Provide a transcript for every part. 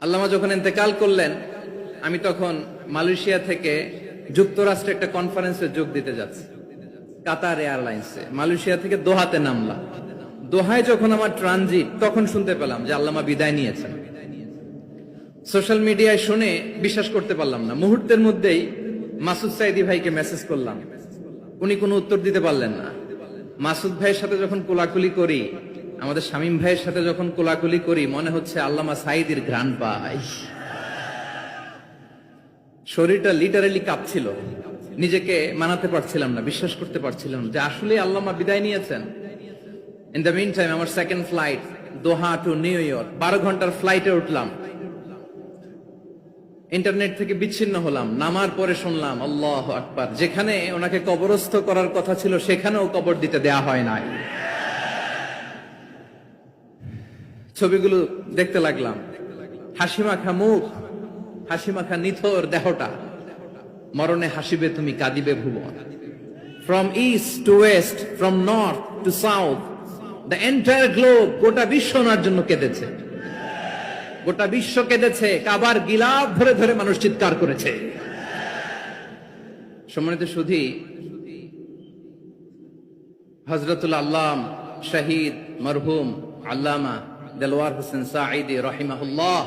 আল্লামা যখন ইন্তেকাল করলেন, আমি তখন মালয়েশিয়া থেকে যুক্তরাষ্ট্রে একটা কনফারেন্সে যোগ দিতে যাচ্ছি, কাতার এয়ারলাইন্সে। মালয়েশিয়া থেকে দোহাতে নামলাম। দোহায় যখন আমার ট্রানজিট, তখন শুনতে পেলাম যে আল্লামা বিদায় নিয়েছেন। সোশ্যাল মিডিয়ায় শুনে বিশ্বাস করতে পারলাম না। মুহূর্তের মধ্যেই মাসুদ সাইদি ভাইকে মেসেজ করলাম, উনি কোনো উত্তর দিতে পারলেন না। মাসুদ ভাইয়ের সাথে যখন কোলাকুলি করি, আমাদের শামীম ভাইয়ের সাথে যখন কোলাকুলি করি, মনে হচ্ছে আল্লামা সাইদির ঘ্রাণ পাই। শরীরটা লিটারালি কাঁপছিল, নিজেকে মানাতে পারছিলাম না, বিশ্বাস করতে পারছিলাম যে আসলে আল্লামা বিদায় নিয়েছেন। ইন দ্য মিন টাইম আমার সেকেন্ড ফ্লাইট দোহা টু নিউ ইয়র্ক, 12 ঘন্টার ফ্লাইটে উঠলাম। ইন্টারনেট থেকে বিচ্ছিন্ন হলাম। নামার পরে শুনলাম আল্লাহু আকবার, যেখানে ওনাকে কবরস্থ করার কথা ছিল সেখানেও কবর দিতে দেয়া হয় নাই। ছবিগুলো দেখতে লাগলাম, হাসিমাখা মুখ, হাসিমাখা নিথর দেহটা, মরণে হাসিবে তুমি কাঁদিবে ভুবন। From east to west, from north to south, the entire globe, গোটা বিশ্ব ওনার জন্য কেঁদেছে, গোটা বিশ্ব কেঁদেছে। কাবার গিলাফ ধরে ধরে মানুষ চিৎকার করেছে। সম্মানিত সুধী, হযরতুল আল্লাম শহীদ মরহুম আল্লামা দেলওয়ার হোসেন সাঈদী রাহিমাহুল্লাহ,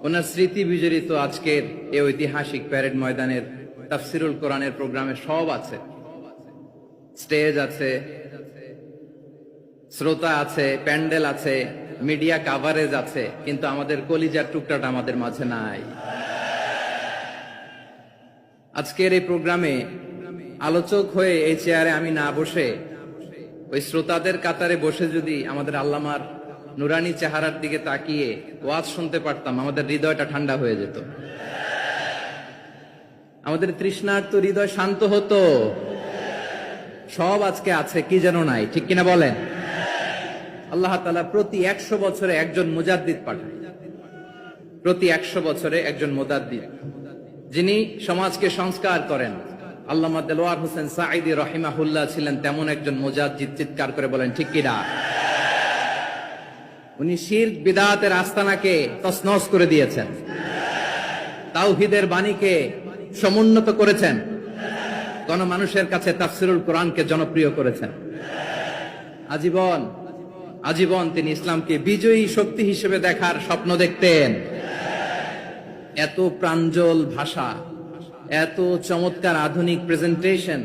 ওনার স্মৃতি বিজড়িত আজকের এই ঐতিহাসিক প্যারেড ময়দানের তাফসিরুল কোরআনের প্রোগ্রামে সব আছে। স্টেজ আছে, শ্রোতা আছে, প্যান্ডেল আছে, মিডিয়া কাভারেজ আছে, কিন্তু আমাদের কলিজার টুকরাটা আমাদের মাঝে নাই। আজকের এই প্রোগ্রামে আলোচক হয়ে এই চেয়ারে আমি না বসে, ওই শ্রোতাদের কাতারে বসে যদি আমাদের আল্লামার নুরানি চেহারার দিকে তাকিয়ে ওয়াজ শুনতে পারতাম, আমাদের হৃদয়টা ঠান্ডা হয়ে যেত, আমাদের তৃষ্ণার্ত হৃদয় শান্ত হতো। সব আজকে আছে, কি যেন নাই, ঠিক কিনা বলেন? আল্লাহ তাআলা প্রতি 100 বছরে একজন মুজাদ্দিদ পাঠান, প্রতি 100 বছরে একজন মুজাদ্দিদ, যিনি সমাজকে সংস্কার করেন। আল্লামা দেলওয়ার হোসেন সাঈদী রাহিমাহুল্লাহ ছিলেন তেমন একজন মুজাদ্দিদ। চিৎকার করে বলেন ঠিক কিনা? উনি শিরক বিদআতের আস্তানাকে তছনছ করে দিয়েছেন, তাওহীদের বাণীকে সমুন্নত করেছেন, গণমানুষের কাছে তাফসিরুল কোরআনকে জনপ্রিয় করেছেন। আজীবন আজীবন তিনি ইসলামকে বিজয়ী শক্তি হিসেবে দেখার স্বপ্ন দেখতেন। এত প্রাঞ্জল ভাষা, এত চমৎকার আধুনিক প্রেজেন্টেশন,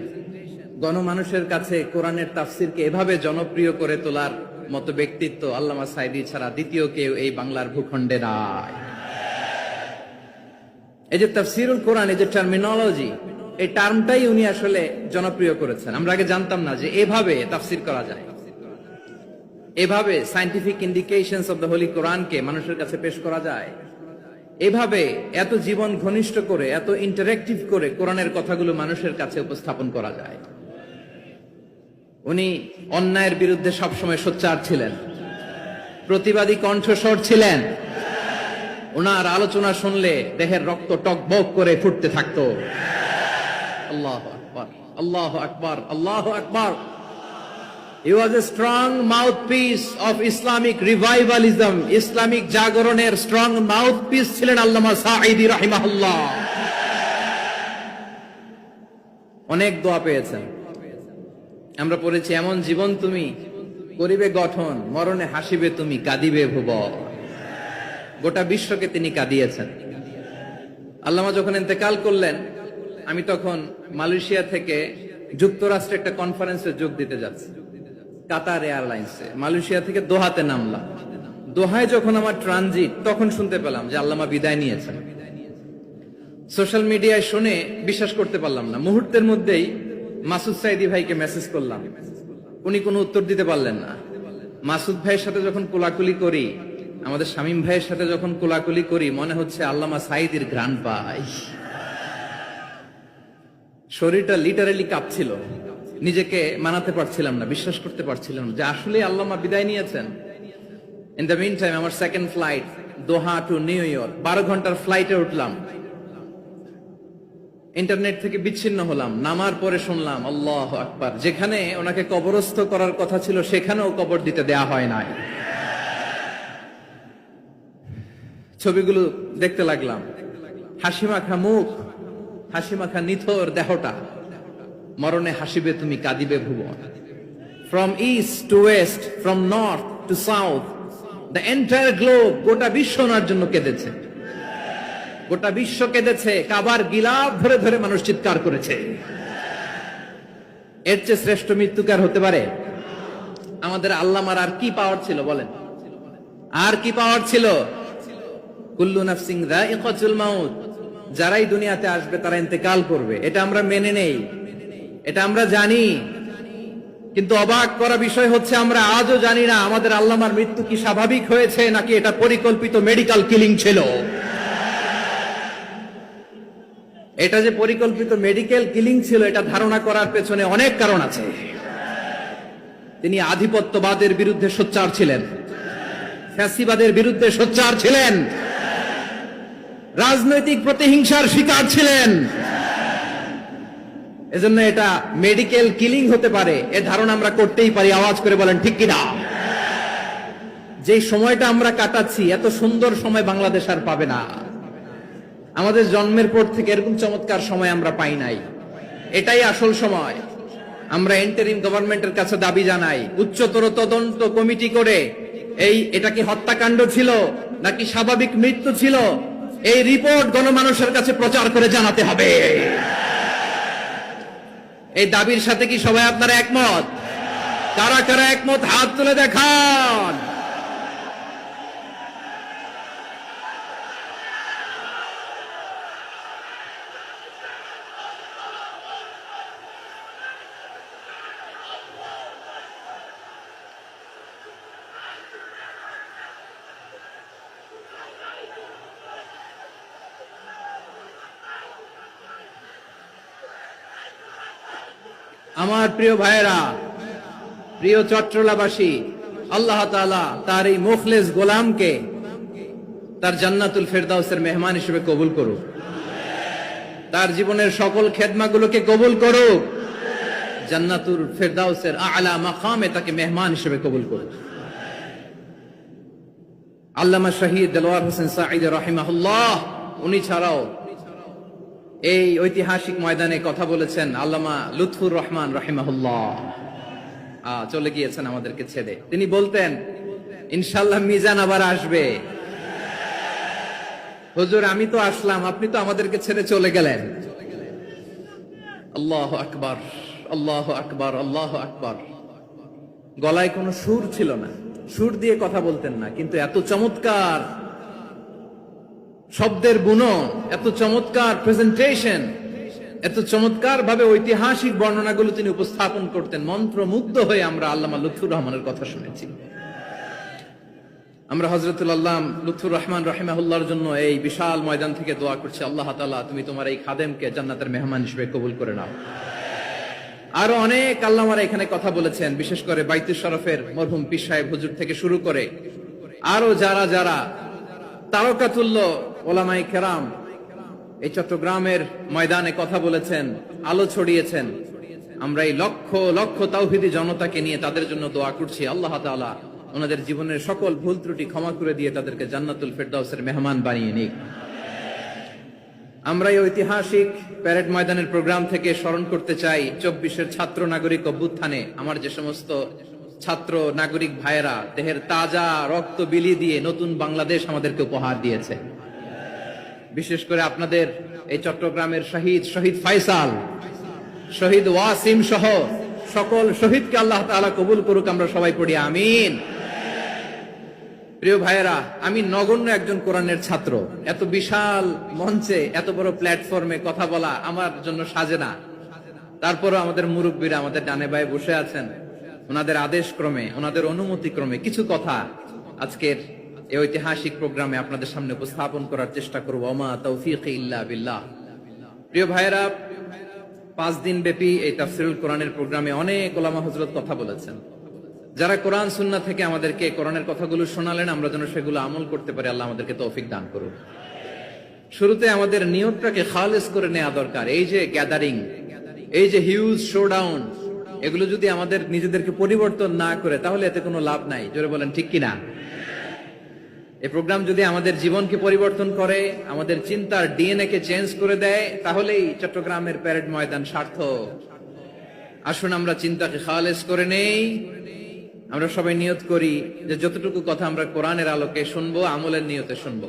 গণমানুষের কাছে কোরআনের তাফসিরকে এভাবে জনপ্রিয় করে তোলার মতো ব্যক্তিত্ব আল্লামা সাঈদী ছাড়া দ্বিতীয় কেউ এই বাংলার ভূখণ্ডে নাই। এই যে তাফসিরুল কোরআন, এই যে টার্মিনোলজি, এই টার্মটাই উনি আসলে জনপ্রিয় করেছেন। আমরা আগে জানতাম না যে এভাবে তাফসির করা যায়, এভাবে scientific indications of the Holi কোরআনকে মানুষের কাছে পেশ করা যায়, এভাবে এত জীবন ঘনিষ্ঠ করে, এত ইন্টারেক্টিভ করে কোরআনের কথাগুলো মানুষের কাছে উপস্থাপন করা যায়। উনি অন্যায়ের বিরুদ্ধে সবসময় সোচ্চার ছিলেন, প্রতিবাদী কণ্ঠস্বর ছিলেন। ওনার আলোচনা শুনলে দেহের রক্ত টকবক করে ফুটতে থাকতো। আল্লাহু আকবার, আল্লাহু আকবার, আল্লাহু আকবার। He was a strong mouthpiece of Islamic revivalism. Islamic জাগরণের স্ট্রং মাউথপিস ছিলেন আল্লামা সাঈদী রাহিমাহুল্লাহ। অনেক দোয়া পেয়েছেন, আমরা পড়েছি, এমন জীবন তুমি করিবে গঠন, মরণে হাসিবে তুমি কাঁদিবে ভুবন। গোটা বিশ্বকে তিনি কাঁদিয়েছেন। আল্লামা যখন ইন্তেকাল করলেন, আমি তখন মালয়েশিয়া থেকে যুক্তরাষ্ট্রে একটা কনফারেন্সে যোগ দিতে যাচ্ছি, কাতার এয়ারলাইন্সে। মালয়েশিয়া থেকে দোহাতে নামলাম। দোহায় যখন আমার ট্রানজিট, তখন শুনতে পেলাম যে আল্লামা বিদায় নিয়েছেন। সোশ্যাল মিডিয়ায় শুনে বিশ্বাস করতে পারলাম না। মুহূর্তের মধ্যেই মাসুদ সাইদি ভাইকে মেসেজ করলাম, উনি কোনো উত্তর দিতে পারলেন না। মাসুদ ভাইয়ের সাথে যখন কোলাকুলি করি, আমাদের শামীম ভাইয়ের সাথে যখন কোলাকুলি করি, মনে হচ্ছে আল্লামা সাইদির ঘ্রাণ পাই। শরীরটা লিটারালি কাঁপছিল, নিজেকে মানাতে পারছিলাম না, বিশ্বাস করতে পারছিলাম যে আসলে আল্লামা বিদায় নিয়েছেন। ইন দ্য মিন টাইম আমার সেকেন্ড ফ্লাইট দোহা টু নিউ ইয়র্ক, 12 ঘন্টার ফ্লাইটে উঠলাম। ইন্টারনেট থেকে বিচ্ছিন্ন হলাম। নামার পরে শুনলাম আল্লাহু আকবার, যেখানে ওনাকে কবরস্থ করার কথা ছিল সেখানেও কবর দিতে দেয়া হয় নাই। ছবিগুলো দেখতে লাগলাম। হাসি মাখা মুখ, হাসি মাখা নিথর দেহটা, মরণে হাসিবে তুমি কাঁদিবে ভুবন। From east to west, from north to south, the entire globe, গোটা বিশ্ব ওনার জন্য কেঁদেছে। গোটা বিশ্ব কেঁদেছে, কাবার গিলাফ ধরে ধরে মানুষ চিৎকার করেছে। এর চেয়ে শ্রেষ্ঠ মৃত্যুকার হতে পারে? আমাদের আল্লামার আর কি পাওয়ার ছিল বলেন? আর কি পাওয়ার ছিল? কুল্লু নাফসিন যায়িকাতুল মাউত, যারাই দুনিয়াতে আসবে তারা ইন্তেকাল করবে, এটা আমরা মেনে নেই, এটা আমরা জানি। কিন্তু অবাক করা বিষয় হচ্ছে আমরা আজও জানি না আমাদের আল্লামার মৃত্যু কি স্বাভাবিক হয়েছে নাকি এটা পরিকল্পিত মেডিকেল কিলিং ছিল। এটা যে পরিকল্পিত মেডিকেল কিলিং ছিল এটা ধারণা করার পেছনে অনেক কারণ আছে। তিনি আধিপত্যবাদের বিরুদ্ধে সোচ্চার ছিলেন, ফ্যাসিবাদের বিরুদ্ধে সোচ্চার ছিলেন, রাজনৈতিক প্রতিহিংসার শিকার ছিলেন। এজন্য এটা মেডিকেল কিলিং হতে পারে এ ধারণা আমরা করতেই পারি। আওয়াজ করে বলেন ঠিক কিনা? যে সময়টা আমরা কাটাচ্ছি এত সুন্দর সময় বাংলাদেশ আর পাবে না। আমাদের জন্মের পর থেকে এরকম চমৎকার সময় আমরা পাই নাই। এটাই আসল সময়। আমরা ইন্টারিম গভর্নমেন্টের কাছে দাবি জানাই, উচ্চতর তদন্ত কমিটি করে এটা কি হত্যাকাণ্ড ছিল নাকি স্বাভাবিক মৃত্যু ছিল, এই রিপোর্ট গণমানুষের কাছে প্রচার করে জানাতে হবে। এই দাবির সাথে কি সবাই আপনারা একমত? কারা কারা একমত হাত তুলে দেখান। আমার প্রিয় ভাইয়েরা, প্রিয় চট্টলাবাসী, আল্লাহ তাআলা তার এই মুখলেস গোলামকে তার জান্নাতুল ফেরদাউসের মেহমান হিসেবে কবুল করুক। তার জীবনের সকল খেদমাগুলোকে কবুল করুক। জান্নাতুল ফেরদাউসের আলা মাকামে তাকে মেহমান হিসেবে কবুল করুক। আল্লামা শহীদ দেলোয়ার হোসেন সাঈদী রাহিমাহুল্লাহ, উনি ছাড়াও এই ঐতিহাসিক ময়দানে কথা বলেছেন আল্লামা লুৎফুর রহমান রাহিমাহুল্লাহ। চলে গিয়েছেন আমাদেরকে ছেড়ে। তিনি বলতেন, ইনশাআল্লাহ মিজান আবার আসবে। হুজুর আমি তো আসলাম, আপনি তো আমাদেরকে ছেড়ে চলে গেলেন। আল্লাহু আকবার, আল্লাহু আকবার, আল্লাহু আকবার। গলায় কোনো সুর ছিল না, সুর দিয়ে কথা বলতেন না, কিন্তু এত চমৎকার শব্দের বুনন, এত চমৎকার প্রেজেন্টেশন, এত চমৎকার ভাবে ঐতিহাসিক বর্ণনাগুলো তিনি উপস্থাপন করতেন। মন্ত্রমুগ্ধ হয়ে আমরা আল্লামা লুৎফুর রহমানের কথা শুনেছি। আমরা হযরতুল আল্লাহ লুৎফুর রহমান রাহিমাহুল্লাহর জন্য এই বিশাল ময়দান থেকে দোয়া করছি, আল্লাহ তাআলা তুমি তোমার এই খাদেমকে জান্নাতের মেহমান হিসেবে কবুল করে নাও। আরো অনেক আল্লামারা এখানে কথা বলেছেন, বিশেষ করে বাইতুল শরফের মরহুম পীর সাহেব হুজুর থেকে শুরু করে আরো যারা যারা তারকাতুল্য ওলামায়ে কেরাম এই চট্টগ্রামের ময়দানে কথা বলেছেন, আলো ছড়িয়েছেন। আমরা এই লক্ষ লক্ষ তাওহীদি জনতাকে নিয়ে তাদের জন্য দোয়া করছি, আল্লাহ তাআলা ওনাদের জীবনের সকল ভুল ত্রুটি ক্ষমা করে দিয়ে তাদেরকে জান্নাতুল ফেরদাউসের মেহমান বানিয়ে নিক। আমরা এই ঐতিহাসিক প্যারেড ময়দানের প্রোগ্রাম থেকে স্মরণ করতে চাই 24-এর ছাত্র নাগরিক অভ্যুত্থানে আমার যে সমস্ত ছাত্র নাগরিক ভাইয়েরা দেহের তাজা রক্ত বিলিয়ে দিয়ে নতুন বাংলাদেশ আমাদেরকে উপহার দিয়েছে। বিশেষ করে আপনাদের এই চট্টগ্রামের শহীদ ফাইসাল, শহীদ ওয়াসিম সহ সকল শহীদকে আল্লাহ তাআলা কবুল করুক। আমরা সবাই পড়ি আমিন। প্রিয় ভাইয়েরা, আমি নগণ্য একজন কোরআনের ছাত্র, এত বিশাল মঞ্চে এত বড় প্ল্যাটফর্মে কথা বলা আমার জন্য সাজে না। তারপরও আমাদের মুরব্বীরা আমাদের ডানে বায়ে বসে আছেন, ওনাদের আদেশ ক্রমে, ওনাদের অনুমতি ক্রমে কিছু কথা আজকের এই ঐতিহাসিক প্রোগ্রামে আপনাদের সামনে উপস্থাপন করার চেষ্টা করব। ওমা তৌফিক ইল্লা বিল্লাহ। প্রিয় ভাইয়েরা, 5 দিন ব্যাপী এই তাফসীরুল কোরআনের প্রোগ্রামে অনেক ওলামা হযরত কথা বলেছেন। যারা কোরআন সুন্নাহ থেকে আমাদেরকে কোরআনের কথাগুলো শোনালেন, আমরা যেন সেগুলো আমল করতে পারি, আল্লাহ আমাদেরকে তৌফিক দান করুন। শুরুতে আমাদের নিয়তটাকে খালেস করে নেওয়া দরকার। এই যে গ্যাদারিং, এই যে হিউজ শোডাউন, এগুলো যদি আমাদের নিজেদেরকে পরিবর্তন না করে তাহলে এতে কোনো লাভ নাই। জোরে বলেন ঠিক কিনা? এই প্রোগ্রাম যদি আমাদের জীবনকে পরিবর্তন করে, আমাদের চিন্তার ডিএনএ কে চেঞ্জ করে দেয়, তাহলেই চট্টগ্রামের প্যারেড ময়দান সার্থক। আসুন আমরা চিন্তাকে খালেস করে নেই। আমরা সবাই নিয়ত করি যে যতটুকু কথা আমরা কোরআনের আলোকে শুনবো, আমলের নিয়তে শুনবো।